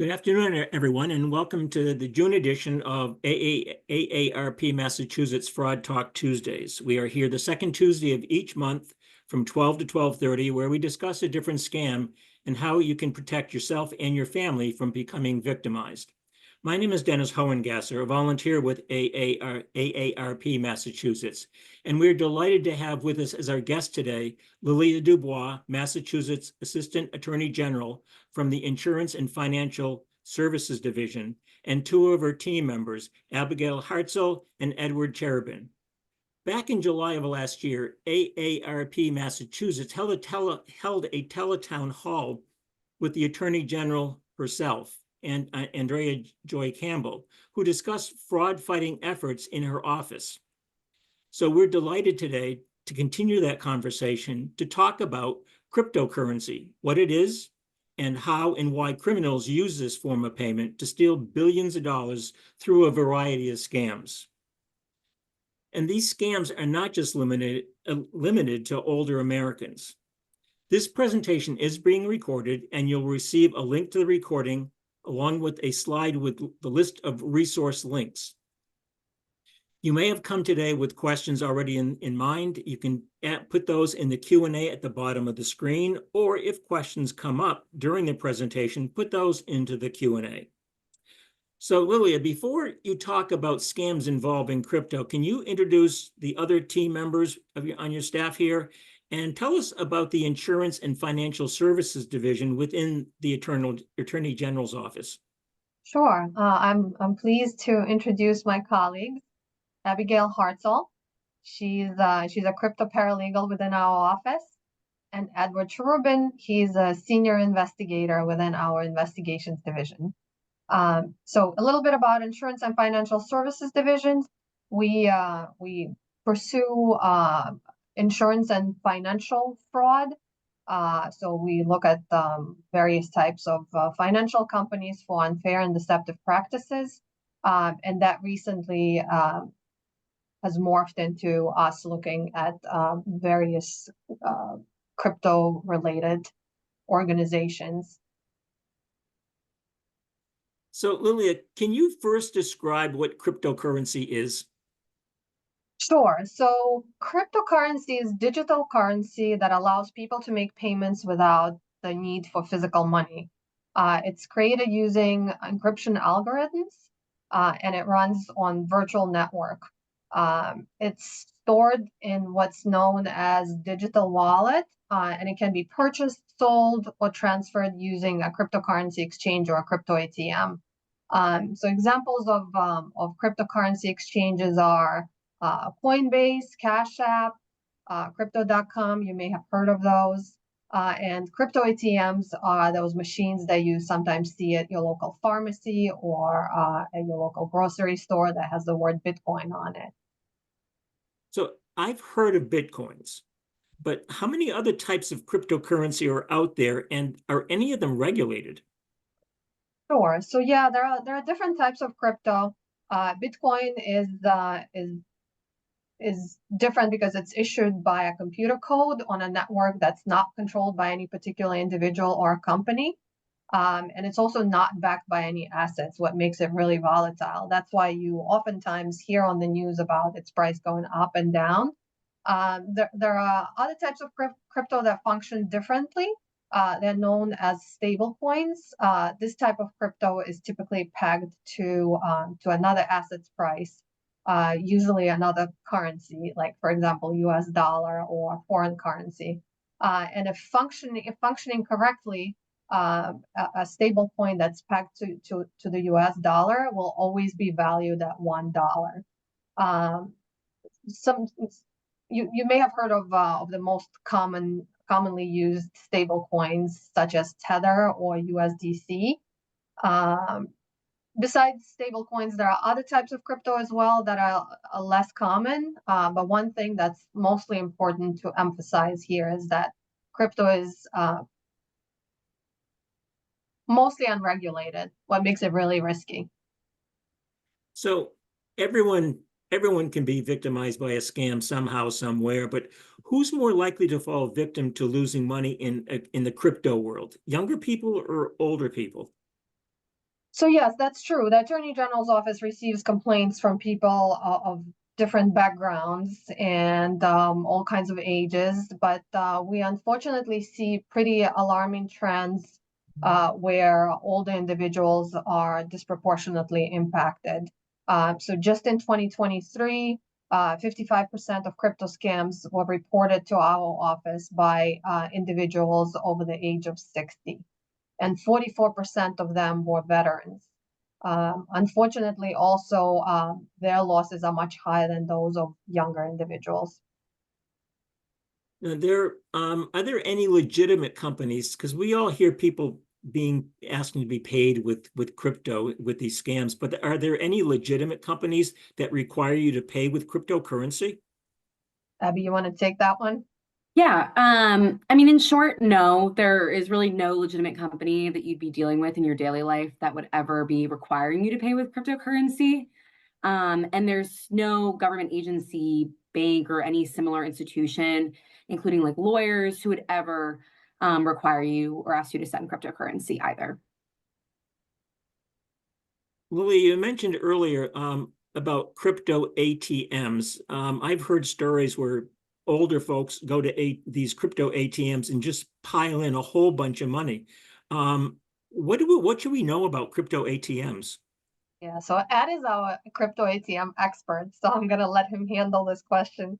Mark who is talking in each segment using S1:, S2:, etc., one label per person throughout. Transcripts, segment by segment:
S1: Good afternoon, everyone, and welcome to the June edition of AARP Massachusetts Fraud Talk Tuesdays. We are here the second Tuesday of each month from 12 to 12:30, where we discuss a different scam and how you can protect yourself and your family from becoming victimized. My name is Dennis Hohengasser, a volunteer with AARP Massachusetts, and we're delighted to have with us as our guest today, Lilia Dubois, Massachusetts Assistant Attorney General from the Insurance and Financial Services Division, and two of her team members, Abigail Hartzell and Edward Cherubin. Back in July of last year, AARP Massachusetts held a teletown hall with the Attorney General herself and Andrea Joy Campbell, who discussed fraud-fighting efforts in her office. So we're delighted today to continue that conversation to talk about cryptocurrency, what it is, and how and why criminals use this form of payment to steal billions of dollars through a variety of scams. And these scams are not just limited to older Americans. This presentation is being recorded, and you'll receive a link to the recording along with a slide with the list of resource links. You may have come today with questions already in mind. You can put those in the Q&A at the bottom of the screen, or if questions come up during the presentation, put those into the Q&A. So Lilia, before you talk about scams involving crypto, can you introduce the other team members on your staff here and tell us about the Insurance and Financial Services Division within the Attorney General's office?
S2: Sure. I'm pleased to introduce my colleagues, Abigail Hartzell. She's a crypto paralegal within our office, and Edward Cherubin. He's a senior investigator within our investigations division. So a little bit about Insurance and Financial Services divisions. We pursue insurance and financial fraud. So we look at various types of financial companies for unfair and deceptive practices. And that recently has morphed into us looking at various crypto-related organizations.
S1: So Lilia, can you first describe what cryptocurrency is?
S2: Sure. So cryptocurrency is digital currency that allows people to make payments without the need for physical money. It's created using encryption algorithms, and it runs on virtual network. It's stored in what's known as digital wallet, and it can be purchased, sold, or transferred using a cryptocurrency exchange or a crypto ATM. So examples of cryptocurrency exchanges are Coinbase, Cash App, Crypto.com. You may have heard of those. And crypto ATMs are those machines that you sometimes see at your local pharmacy or at your local grocery store that has the word Bitcoin on it.
S1: So I've heard of Bitcoins, but how many other types of cryptocurrency are out there, and are any of them regulated?
S2: Sure. So yeah, there are different types of crypto. Bitcoin is different because it's issued by a computer code on a network that's not controlled by any particular individual or company. And it's also not backed by any assets, what makes it really volatile. That's why you oftentimes hear on the news about its price going up and down. There are other types of crypto that function differently. They're known as stable coins. This type of crypto is typically pegged to another asset's price. Usually another currency, like for example, US dollar or foreign currency. And if functioning correctly, a stable coin that's pegged to the US dollar will always be valued at $1. You may have heard of the most commonly used stable coins such as Tether or USDC. Besides stable coins, there are other types of crypto as well that are less common. But one thing that's mostly important to emphasize here is that crypto is mostly unregulated, what makes it really risky.
S1: So everyone can be victimized by a scam somehow, somewhere, but who's more likely to fall victim to losing money in the crypto world? Younger people or older people?
S2: So yes, that's true. The Attorney General's office receives complaints from people of different backgrounds and all kinds of ages, but we unfortunately see pretty alarming trends where older individuals are disproportionately impacted. So just in 2023, 55% of crypto scams were reported to our office by individuals over the age of 60, and 44% of them were veterans. Unfortunately, also, their losses are much higher than those of younger individuals.
S1: Now, are there any legitimate companies? Because we all hear people being asking to be paid with crypto with these scams, but are there any legitimate companies that require you to pay with cryptocurrency?
S2: Abby, you want to take that one?
S3: Yeah, I mean, in short, no, there is really no legitimate company that you'd be dealing with in your daily life that would ever be requiring you to pay with cryptocurrency. And there's no government agency, bank, or any similar institution, including like lawyers, who would ever require you or ask you to send cryptocurrency either.
S1: Lily, you mentioned earlier about crypto ATMs. I've heard stories where older folks go to these crypto ATMs and just pile in a whole bunch of money. What should we know about crypto ATMs?
S2: Yeah, so Ed is our crypto ATM expert, so I'm gonna let him handle this question.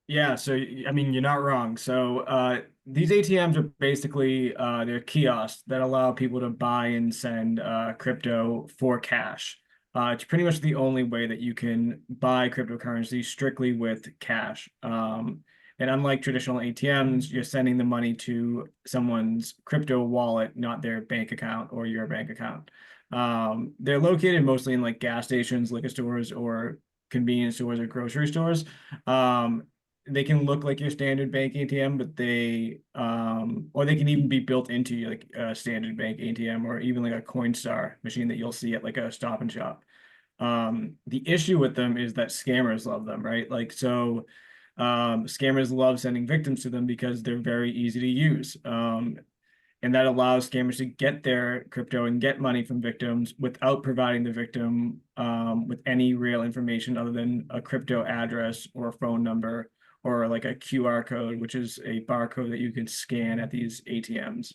S4: Yeah, so I mean, you're not wrong. So these ATMs are basically they're kiosks that allow people to buy and send crypto for cash. It's pretty much the only way that you can buy cryptocurrency strictly with cash. And unlike traditional ATMs, you're sending the money to someone's crypto wallet, not their bank account or your bank account. They're located mostly in like gas stations, liquor stores, or convenience stores or grocery stores. Um, they can look like your standard bank ATM, but or they can even be built into like a standard bank ATM or even like a Coinstar machine that you'll see at like a Stop and Shop. The issue with them is that scammers love them, right? Scammers love sending victims to them because they're very easy to use. And that allows scammers to get their crypto and get money from victims without providing the victim with any real information other than a crypto address or a phone number or like a QR code, which is a barcode that you can scan at these ATMs.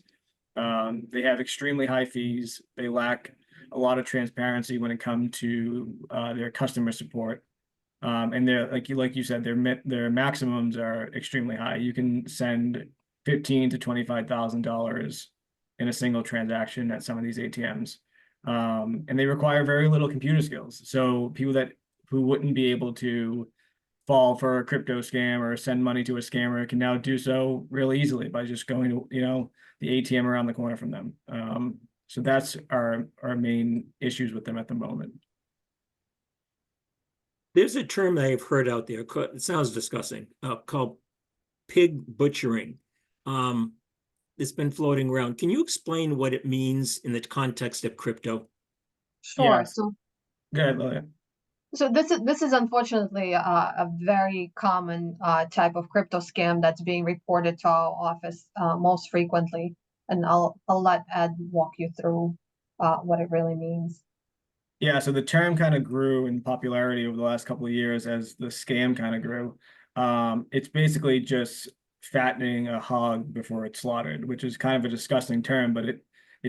S4: They have extremely high fees. They lack a lot of transparency when it comes to their customer support. And they're like you said, their maximums are extremely high. You can send $15,000 to $25,000 in a single transaction at some of these ATMs. And they require very little computer skills. So people who wouldn't be able to fall for a crypto scam or send money to a scammer can now do so really easily by just going to, the ATM around the corner from them. So that's our main issues with them at the moment.
S1: There's a term that I've heard out there. It sounds disgusting. Called pig butchering. It's been floating around. Can you explain what it means in the context of crypto?
S2: Sure.
S4: Yeah.
S2: So
S4: Go ahead, Lilia.
S2: So this is unfortunately a very common type of crypto scam that's being reported to our office most frequently, and I'll let Ed walk you through what it really means.
S4: Yeah, so the term kind of grew in popularity over the last couple of years as the scam kind of grew. It's basically just fattening a hog before it's slaughtered, which is kind of a disgusting term, but it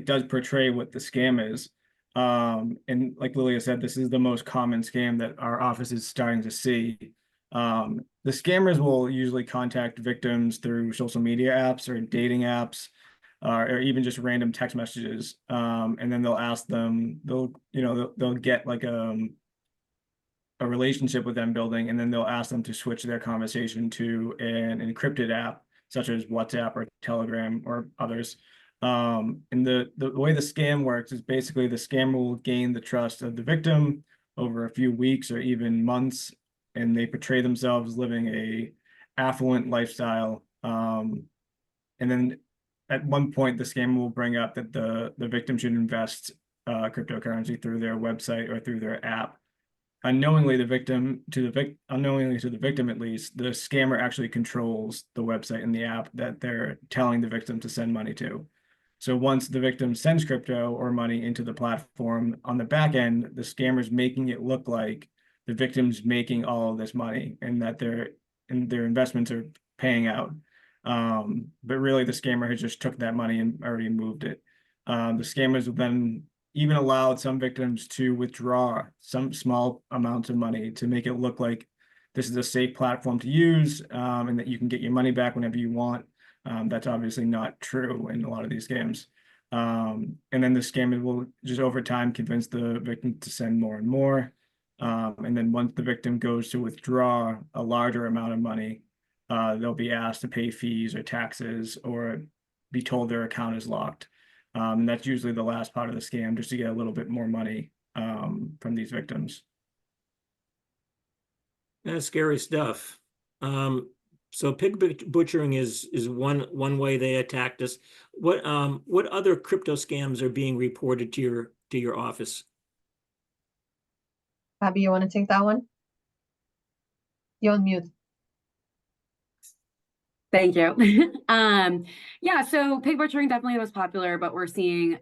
S4: does portray what the scam is. And like Lilia said, this is the most common scam that our office is starting to see. The scammers will usually contact victims through social media apps or dating apps, or even just random text messages. And then they'll ask them, they'll get like a relationship with them building, and then they'll ask them to switch their conversation to an encrypted app, such as WhatsApp or Telegram or others. And the way the scam works is basically the scammer will gain the trust of the victim over a few weeks or even months, and they portray themselves living a affluent lifestyle. And then at one point, the scammer will bring up that the victim should invest cryptocurrency through their website or through their app. Unknowingly to the victim at least, the scammer actually controls the website and the app that they're telling the victim to send money to. So once the victim sends crypto or money into the platform, on the back end, the scammer's making it look like the victim's making all of this money and that their investments are paying out. But really the scammer has just took that money and already moved it. The scammers have then even allowed some victims to withdraw some small amounts of money to make it look like this is a safe platform to use, and that you can get your money back whenever you want. That's obviously not true in a lot of these scams. And then the scammer will just over time convince the victim to send more and more. And then once the victim goes to withdraw a larger amount of money, they'll be asked to pay fees or taxes or be told their account is locked. That's usually the last part of the scam, just to get a little bit more money from these victims.
S1: That's scary stuff. So pig butchering is one way they attacked us. What other crypto scams are being reported to your office?
S2: Abby, you want to take that one? You're on mute.
S3: Thank you. Yeah, so pig butchering definitely the most popular, but we're seeing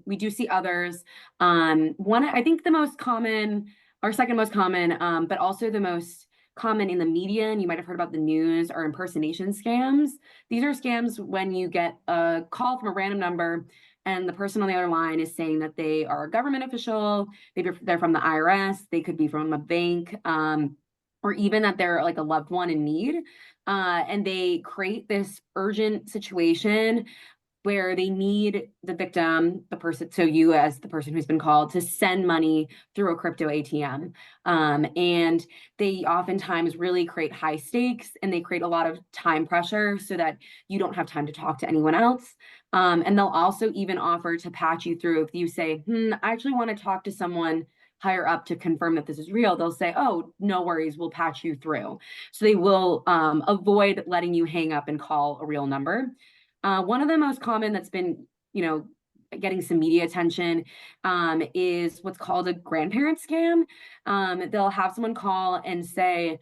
S3: we do see others. One, I think the most common or second most common, but also the most common in the media, and you might have heard about the news, are impersonation scams. These are scams when you get a call from a random number and the person on the other line is saying that they are a government official, maybe they're from the IRS, they could be from a bank, or even that they're like a loved one in need. And they create this urgent situation where they need the victim, the person, so you as the person who's been called, to send money through a crypto ATM. And they oftentimes really create high stakes and they create a lot of time pressure so that you don't have time to talk to anyone else. And they'll also even offer to patch you through if you say, I actually want to talk to someone higher up to confirm that this is real. They'll say, oh, no worries, we'll patch you through. So they will avoid letting you hang up and call a real number. One of the most common that's been, getting some media attention is what's called a grandparent scam. They'll have someone call and say,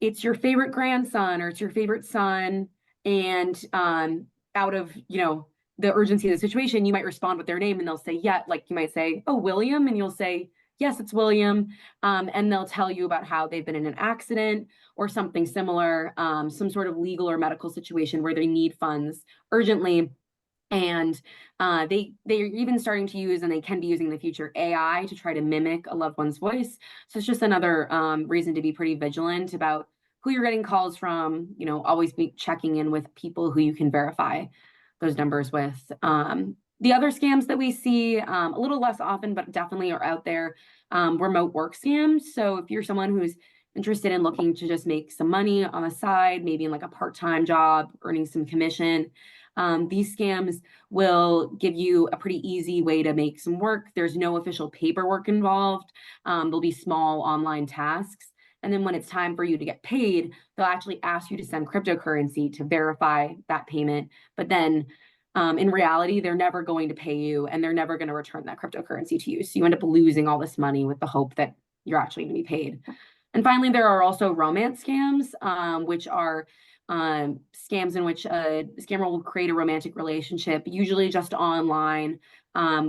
S3: it's your favorite grandson or it's your favorite son. And out of, the urgency of the situation, you might respond with their name and they'll say, yeah, like you might say, oh, William. And you'll say, yes, it's William. And they'll tell you about how they've been in an accident or something similar, some sort of legal or medical situation where they need funds urgently. And they're even starting to use, and they can be using in the future, AI to try to mimic a loved one's voice. So it's just another reason to be pretty vigilant about who you're getting calls from, always be checking in with people who you can verify those numbers with. The other scams that we see a little less often, but definitely are out there, remote work scams. So if you're someone who's interested in looking to just make some money on the side, maybe in like a part-time job, earning some commission, these scams will give you a pretty easy way to make some work. There's no official paperwork involved. There'll be small online tasks. And then when it's time for you to get paid, they'll actually ask you to send cryptocurrency to verify that payment. But then in reality, they're never going to pay you and they're never going to return that cryptocurrency to you. So you end up losing all this money with the hope that you're actually going to be paid. And finally, there are also romance scams, which are scams in which a scammer will create a romantic relationship, usually just online,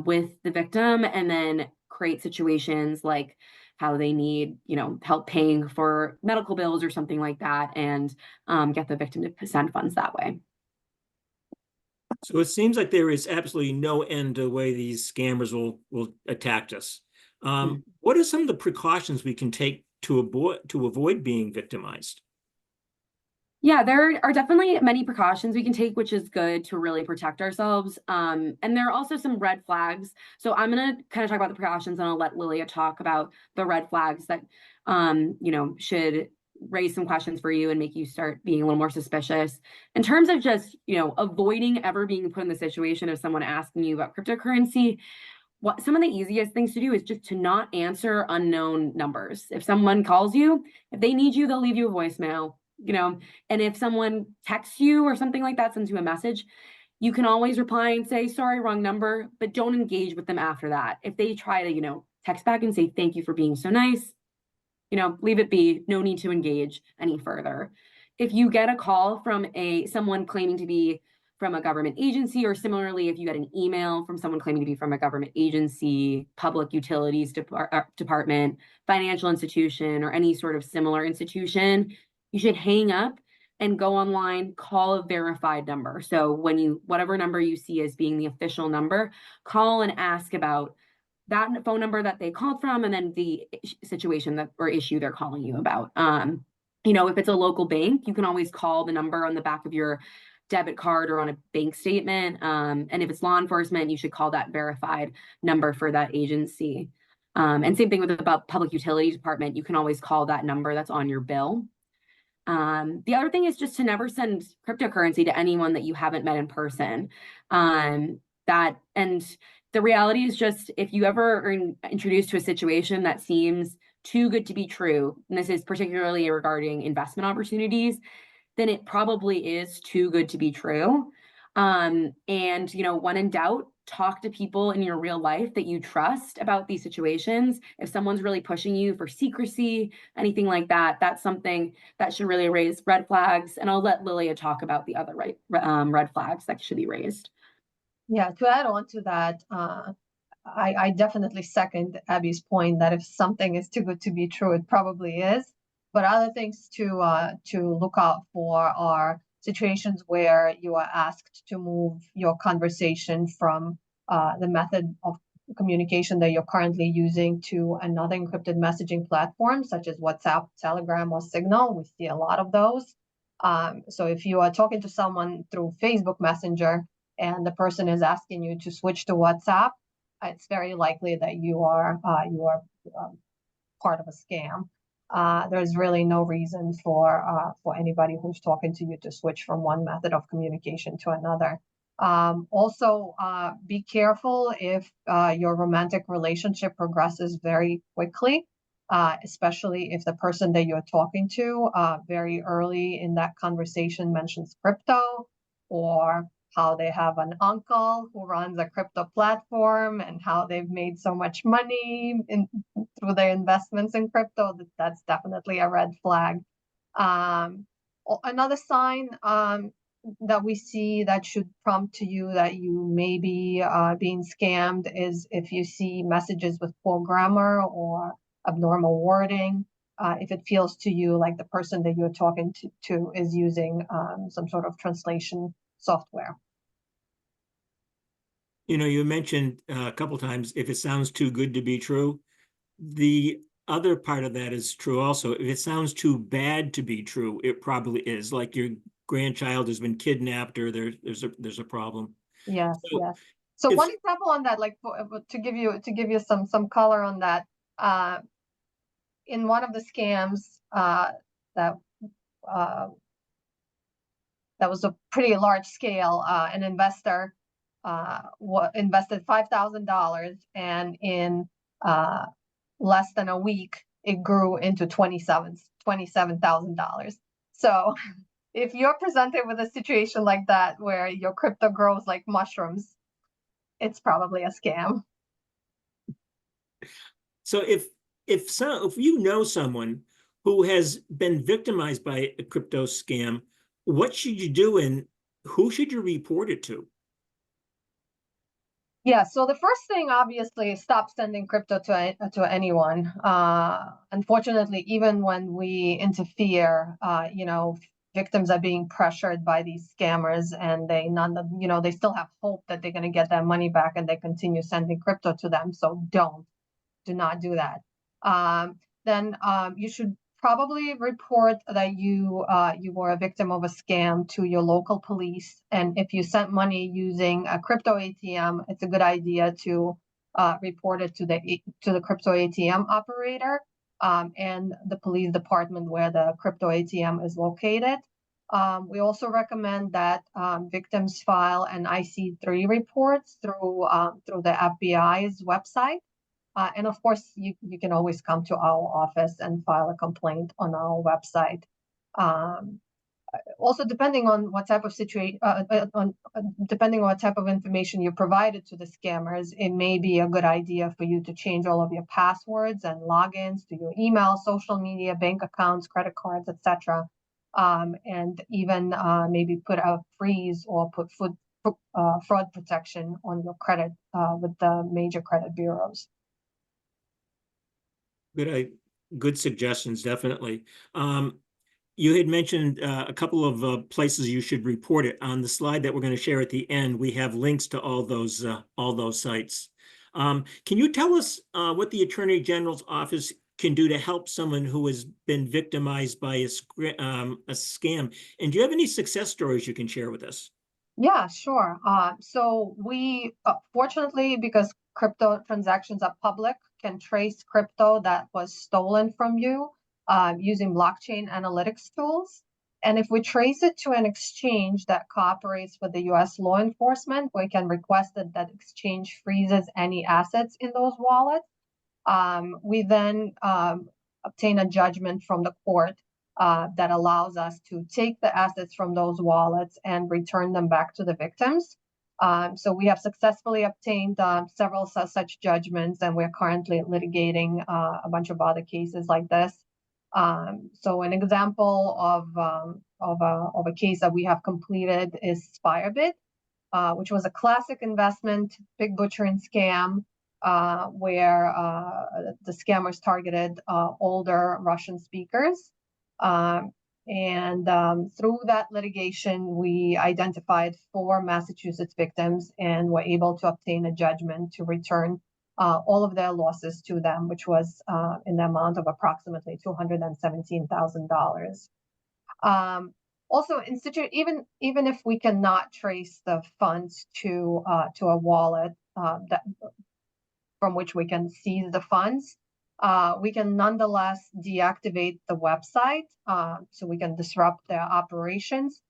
S3: with the victim, and then create situations like how they need, help paying for medical bills or something like that, and get the victim to send funds that way.
S1: So it seems like there is absolutely no end to the way these scammers will attack us. What are some of the precautions we can take to avoid being victimized?
S3: Yeah, there are definitely many precautions we can take, which is good to really protect ourselves. And there are also some red flags. So I'm going to kind of talk about the precautions and I'll let Lilia talk about the red flags that, should raise some questions for you and make you start being a little more suspicious. In terms of just, avoiding ever being put in the situation of someone asking you about cryptocurrency, what some of the easiest things to do is just to not answer unknown numbers. If someone calls you, if they need you, they'll leave you a voicemail. And if someone texts you or something like that, sends you a message, you can always reply and say, sorry, wrong number, but don't engage with them after that. If they try to, text back and say, thank you for being so nice, leave it be, no need to engage any further. If you get a call from someone claiming to be from a government agency, or similarly, if you get an email from someone claiming to be from a government agency, public utilities department, financial institution, or any sort of similar institution, you should hang up and go online, call a verified number. So when whatever number you see as being the official number, call and ask about that phone number that they called from, and then the situation that or issue they're calling you about. If it's a local bank, you can always call the number on the back of your debit card or on a bank statement. And if it's law enforcement, you should call that verified number for that agency. And same thing with the public utilities department. You can always call that number that's on your bill. The other thing is just to never send cryptocurrency to anyone that you haven't met in person. And the reality is just, if you ever are introduced to a situation that seems too good to be true, and this is particularly regarding investment opportunities, then it probably is too good to be true. And when in doubt, talk to people in your real life that you trust about these situations. If someone's really pushing you for secrecy, anything like that, that's something that should really raise red flags. And I'll let Lilia talk about the other red flags that should be raised.
S2: Yeah, to add on to that, I definitely second Abby's point that if something is too good to be true, it probably is. But other things to look out for are situations where you are asked to move your conversation from the method of communication that you're currently using to another encrypted messaging platform, such as WhatsApp, Telegram, or Signal. We see a lot of those. So if you are talking to someone through Facebook Messenger and the person is asking you to switch to WhatsApp, it's very likely that you are part of a scam. There's really no reason for anybody who's talking to you to switch from one method of communication to another. Also, be careful if your romantic relationship progresses very quickly, especially if the person that you're talking to very early in that conversation mentions crypto, or how they have an uncle who runs a crypto platform and how they've made so much money through their investments in crypto. That's definitely a red flag. Another sign that we see that should prompt to you that you may be being scammed is if you see messages with poor grammar or abnormal wording. If it feels to you like the person that you're talking to is using some sort of translation software.
S1: You mentioned a couple times, if it sounds too good to be true. The other part of that is true also. If it sounds too bad to be true, it probably is. Like your grandchild has been kidnapped, or there's a problem.
S2: Yes, yes. So one example on that, like to give you some color on that, in one of the scams that was a pretty large scale, an investor invested $5,000, and in less than a week, it grew into $27,000. So if you're presented with a situation like that where your crypto grows like mushrooms, it's probably a scam.
S1: So if you know someone who has been victimized by a crypto scam, what should you do, and who should you report it to?
S2: Yeah, so the first thing, obviously, is stop sending crypto to anyone. Unfortunately, even when we interfere, victims are being pressured by these scammers, and they still have hope that they're going to get their money back, and they continue sending crypto to them. So do not do that. Then you should probably report that you were a victim of a scam to your local police. And if you sent money using a crypto ATM, it's a good idea to report it to the crypto ATM operator and the police department where the crypto ATM is located. We also recommend that victims file an IC3 reports through the FBI's website. And of course, you can always come to our office and file a complaint on our website. Also, depending on what type of depending on what type of information you provided to the scammers, it may be a good idea for you to change all of your passwords and logins to your email, social media, bank accounts, credit cards, etc. and even maybe put a freeze or put fraud protection on your credit with the major credit bureaus.
S1: Good suggestions, definitely. You had mentioned a couple of places you should report it. On the slide that we're going to share at the end, we have links to all those sites. Can you tell us what the Attorney General's office can do to help someone who has been victimized by a scam? And do you have any success stories you can share with us?
S2: Yeah, sure. So we, fortunately, because crypto transactions are public, can trace crypto that was stolen from you using blockchain analytics tools. And if we trace it to an exchange that cooperates with the US law enforcement, we can request that that exchange freezes any assets in those wallets. We then obtain a judgment from the court that allows us to take the assets from those wallets and return them back to the victims. So we have successfully obtained several such judgments, and we're currently litigating a bunch of other cases like this. So an example of a case that we have completed is Firebit, which was a classic investment, big butchering scam, where the scammers targeted older Russian speakers. Through that litigation, we identified 4 Massachusetts victims and were able to obtain a judgment to return all of their losses to them, which was in the amount of approximately $217,000. Also, even if we cannot trace the funds to a wallet that from which we can seize the funds, we can nonetheless deactivate the website, so we can disrupt their operations.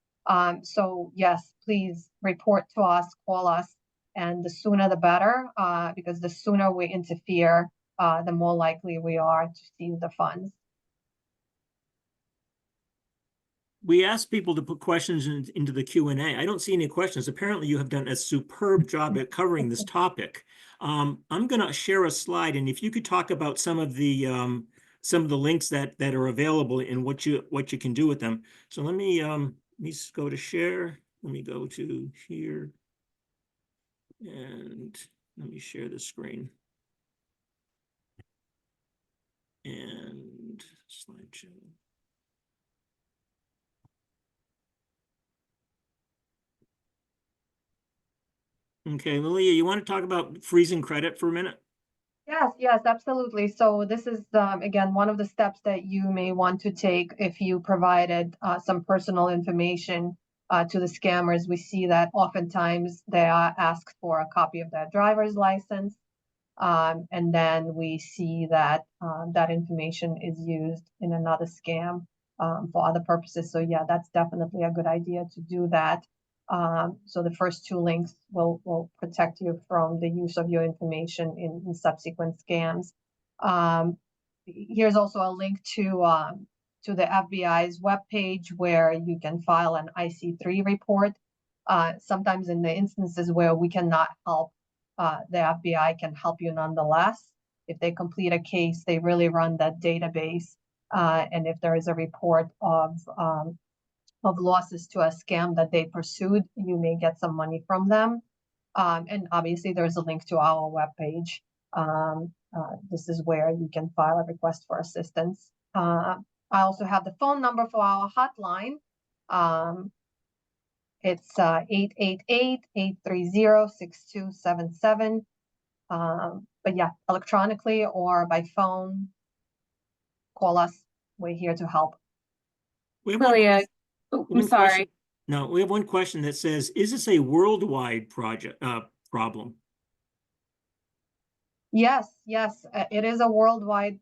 S2: So yes, please report to us, call us, and the sooner the better, because the sooner we interfere, the more likely we are to seize the funds.
S1: We asked people to put questions into the Q&A. I don't see any questions. Apparently, you have done a superb job at covering this topic. I'm going to share a slide, and if you could talk about some of the links that are available and what you can do with them. So let me go to share. Let me go to here, and let me share the screen. And slideshow. Okay, Lilia, you want to talk about freezing credit for a minute?
S2: Yes, absolutely. So this is, again, one of the steps that you may want to take if you provided some personal information to the scammers. We see that oftentimes they are asked for a copy of their driver's license, and then we see that that information is used in another scam for other purposes. So yeah, that's definitely a good idea to do that. So the first 2 links will protect you from the use of your information in subsequent scams. Here's also a link to the FBI's webpage where you can file an IC3 report. Sometimes in the instances where we cannot help, the FBI can help you nonetheless. If they complete a case, they really run that database, and if there is a report of losses to a scam that they pursued, you may get some money from them. And obviously, there's a link to our webpage. This is where you can file a request for assistance. I also have the phone number for our hotline. It's 888-830-6277. But yeah, electronically or by phone, call us. We're here to help.
S1: We have
S3: Lilia, I'm
S1: one
S3: sorry.
S1: question. No, we have one question that says, is this a worldwide problem?
S2: Yes, it is a worldwide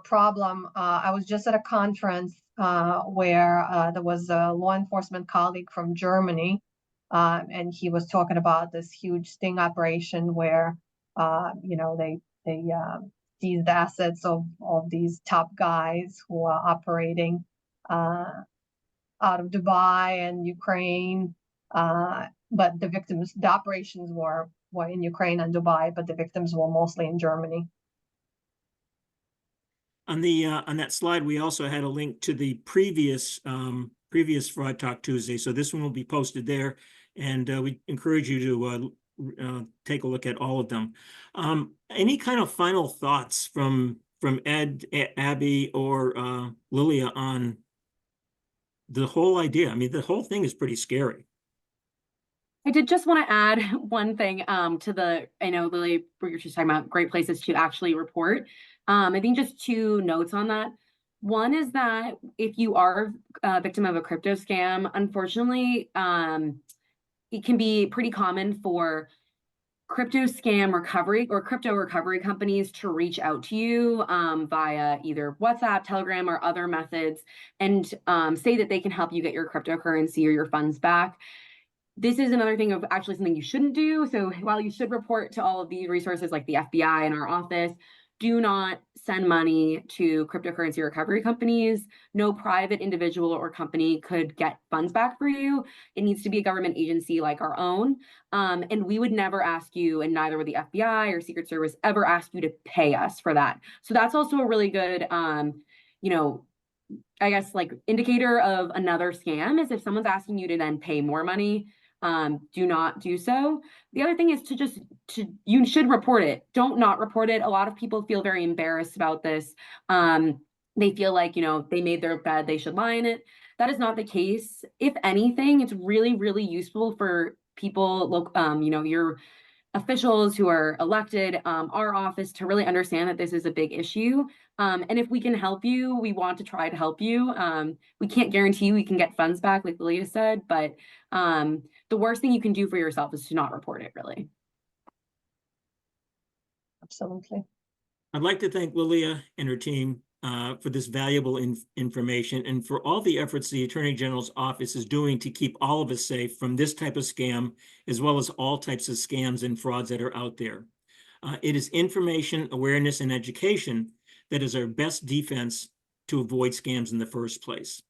S2: problem. I was just at a conference where there was a law enforcement colleague from Germany, and he was talking about this huge sting operation where, they seized assets of these top guys who are operating out of Dubai and Ukraine. But the operations were in Ukraine and Dubai, but the victims were mostly in Germany.
S1: On that slide, we also had a link to the previous Fraud Talk Tuesday. So this one will be posted there, and we encourage you to take a look at all of them. Any kind of final thoughts from Ed, Abby, or Lilia on the whole idea? I mean, the whole thing is pretty scary.
S3: I did just want to add one thing I know Lily, we were just talking about great places to actually report. I think just two notes on that. One is that if you are a victim of a crypto scam, unfortunately, it can be pretty common for crypto scam recovery or crypto recovery companies to reach out to you via either WhatsApp, Telegram, or other methods and say that they can help you get your cryptocurrency or your funds back. This is another thing of actually something you shouldn't do. So while you should report to all of these resources like the FBI and our office, do not send money to cryptocurrency recovery companies. No private individual or company could get funds back for you. It needs to be a government agency like our own. And we would never ask you, and neither would the FBI or Secret Service ever ask you to pay us for that. So that's also a really good, you know, I guess like indicator of another scam is if someone's asking you to then pay more money, do not do so. The other thing is you should report it. Don't not report it. A lot of people feel very embarrassed about this. They feel like, they made their bed, they should lie in it. That is not the case. If anything, it's really, really useful for people, your officials who are elected, our office, to really understand that this is a big issue. And if we can help you, we want to try to help you. We can't guarantee we can get funds back, like Lilia said, but the worst thing you can do for yourself is to not report it, really.
S2: Absolutely.
S1: I'd like to thank Lilia and her team for this valuable information and for all the efforts the Attorney General's office is doing to keep all of us safe from this type of scam, as well as all types of scams and frauds that are out there. It is information, awareness, and education that is our best defense to avoid scams in the first place.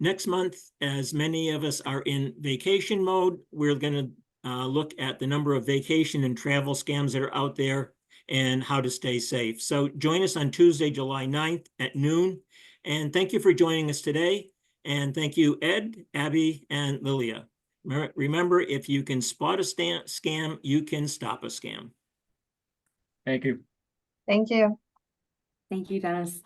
S1: Next month, as many of us are in vacation mode, we're going to look at the number of vacation and travel scams that are out there and how to stay safe. So join us on Tuesday, July 9th at noon. And thank you for joining us today. And thank you, Ed, Abby, and Lilia. Remember, if you can spot a scam, you can stop a scam.
S4: Thank you.
S2: Thank you.
S3: Thank you, Dennis.